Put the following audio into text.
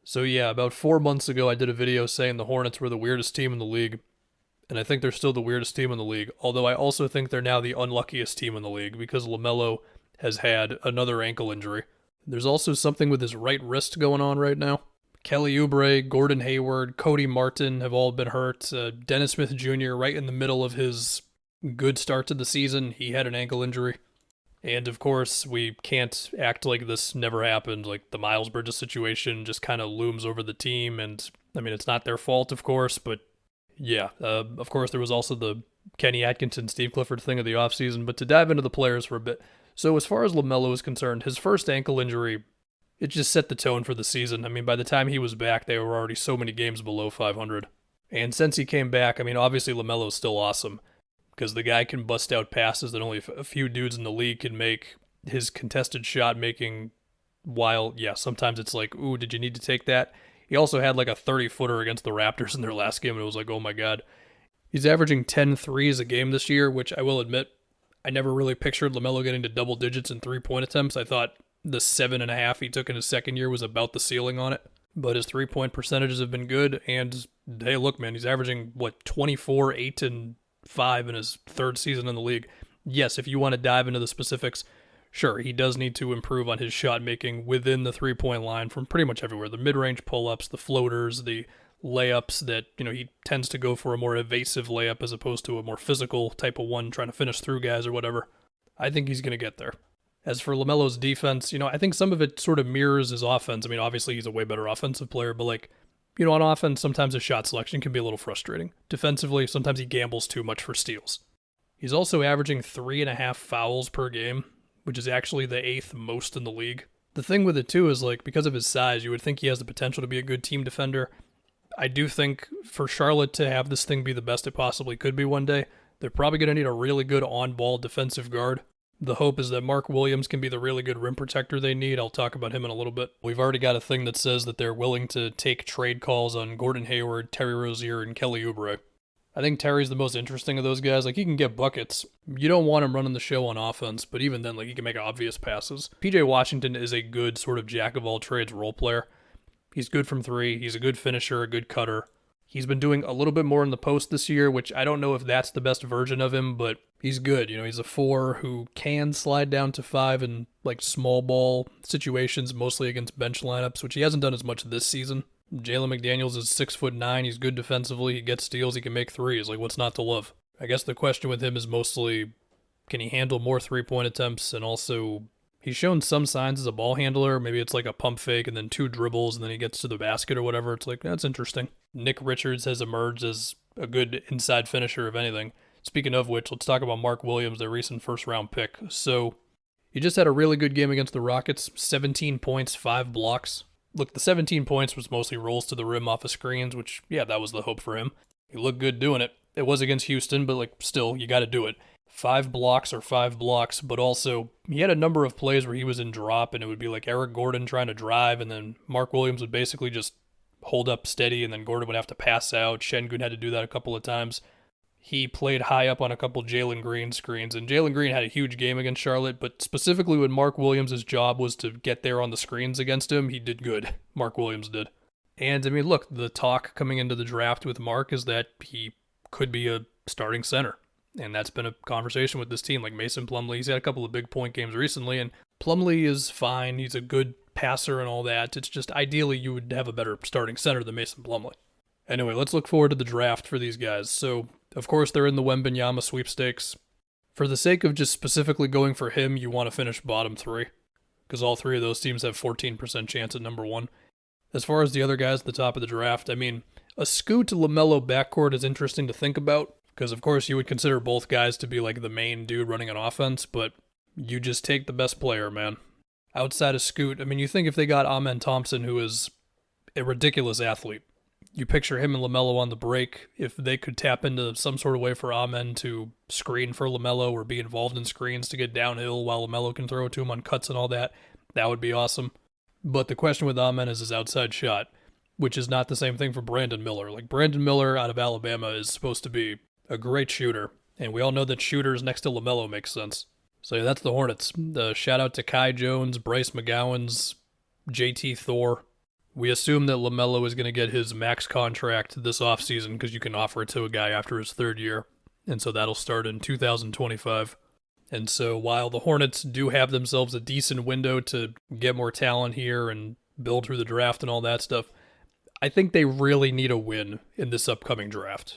So yeah, about 4 months ago, I did a video saying the Hornets were the weirdest team in the league, and I think they're still the weirdest team in the league. Although I also think they're now the unluckiest team in the league because Lamelo has had another ankle injury. There's also something with his right wrist going on right now. Kelly Oubre, Gordon Hayward, Cody Martin have all been hurt. Dennis Smith Jr. right in the middle of his good start to the season, he had an ankle injury. And of course, we can't act like this never happened. Like the Miles Bridges situation just kind of looms over the team. And I mean, it's not their fault, of course, but yeah, of course, there was also the Kenny Atkinson, Steve Clifford thing of the offseason. But to dive into the players for a bit. So, as far as LaMelo is concerned, his first ankle injury, it just set the tone for the season. I mean, by the time he was back, they were already so many games below 500. And since he came back, I mean, obviously LaMelo is still awesome because the guy can bust out passes that only a few dudes in the league can make. His contested shot making, while, yeah, sometimes it's like, ooh, did you need to take that? He also had like a 30-footer against the Raptors in their last game, and it was like, oh my god. He's averaging 10 threes a game this year, which I will admit, I never really pictured LaMelo getting to double digits in three-point attempts. I thought the 7.5 he took in his second year was about the ceiling on it. But his three-point percentages have been good, and hey, look, man, he's averaging, 24, 8, and 5 in his third season in the league. Yes, if you want to dive into the specifics, sure, he does need to improve on his shot making within the three-point line from pretty much everywhere. The mid-range pull-ups, the floaters, the layups that, he tends to go for a more evasive layup as opposed to a more physical type of one trying to finish through guys or whatever. I think he's going to get there. As for LaMelo's defense, I think some of it sort of mirrors his offense. I mean, obviously he's a way better offensive player, but on offense, sometimes his shot selection can be a little frustrating. Defensively, sometimes he gambles too much for steals. He's also averaging 3.5 fouls per game, which is actually the 8th most in the league. The thing with it too is because of his size, you would think he has the potential to be a good team defender. I do think for Charlotte to have this thing be the best it possibly could be one day, they're probably going to need a really good on-ball defensive guard. The hope is that Mark Williams can be the really good rim protector they need. I'll talk about him in a little bit. We've already got a thing that says that they're willing to take trade calls on Gordon Hayward, Terry Rozier, and Kelly Oubre. I think Terry's the most interesting of those guys. He can get buckets. You don't want him running the show on offense, but even then, he can make obvious passes. PJ Washington is a good sort of jack-of-all-trades role player. He's good from three. He's a good finisher, a good cutter. He's been doing a little bit more in the post this year, which I don't know if that's the best version of him, but he's good. He's a 4 who can slide down to 5 in small ball situations, mostly against bench lineups, which he hasn't done as much this season. Jalen McDaniels is 6'9". He's good defensively. He gets steals. He can make threes. What's not to love? I guess the question with him is mostly, can he handle more three-point attempts? And also, he's shown some signs as a ball handler. Maybe it's a pump fake and then 2 dribbles and then he gets to the basket or whatever. It's that's interesting. Nick Richards has emerged as a good inside finisher, if anything. Speaking of which, let's talk about Mark Williams, their recent first-round pick. So, he just had a really good game against the Rockets. 17 points, 5 blocks. Look, the 17 points was mostly rolls to the rim off of screens, which, yeah, that was the hope for him. He looked good doing it. It was against Houston, but, still, you got to do it. 5 blocks or 5 blocks, but also, he had a number of plays where he was in drop, and it would be Eric Gordon trying to drive, and then Mark Williams would basically just hold up steady, and then Gordon would have to pass out. Şengün had to do that a couple of times. He played high up on a couple Jalen Green screens, and Jalen Green had a huge game against Charlotte, but specifically when Mark Williams' job was to get there on the screens against him, he did good. Mark Williams did. And, look, the talk coming into the draft with Mark is that he could be a starting center, and that's been a conversation with this team. Mason Plumlee, he's had a couple of big point games recently, and Plumlee is fine. He's a good passer and all that. It's just ideally you would have a better starting center than Mason Plumlee. Anyway, let's look forward to the draft for these guys. So, of course, they're in the Wembanyama sweepstakes. For the sake of just specifically going for him, you want to finish bottom 3, because all 3 of those teams have 14% chance at number 1. As far as the other guys at the top of the draft, a Scoot LaMelo backcourt is interesting to think about, because of course you would consider both guys to be the main dude running an offense, but you just take the best player, man. Outside of Scoot, you think if they got Amen Thompson, who is a ridiculous athlete, you picture him and LaMelo on the break. If they could tap into some sort of way for Amen to screen for LaMelo or be involved in screens to get downhill while LaMelo can throw it to him on cuts and all that, that would be awesome. But the question with Amen is his outside shot, which is not the same thing for Brandon Miller. Brandon Miller out of Alabama is supposed to be a great shooter, and we all know that shooters next to LaMelo makes sense. So yeah, that's the Hornets. Shout out to Kai Jones, Bryce McGowens, JT Thor. We assume that Lamelo is going to get his max contract this offseason because you can offer it to a guy after his third year. And so that'll start in 2025. And so while the Hornets do have themselves a decent window to get more talent here and build through the draft and all that stuff, I think they really need a win in this upcoming draft.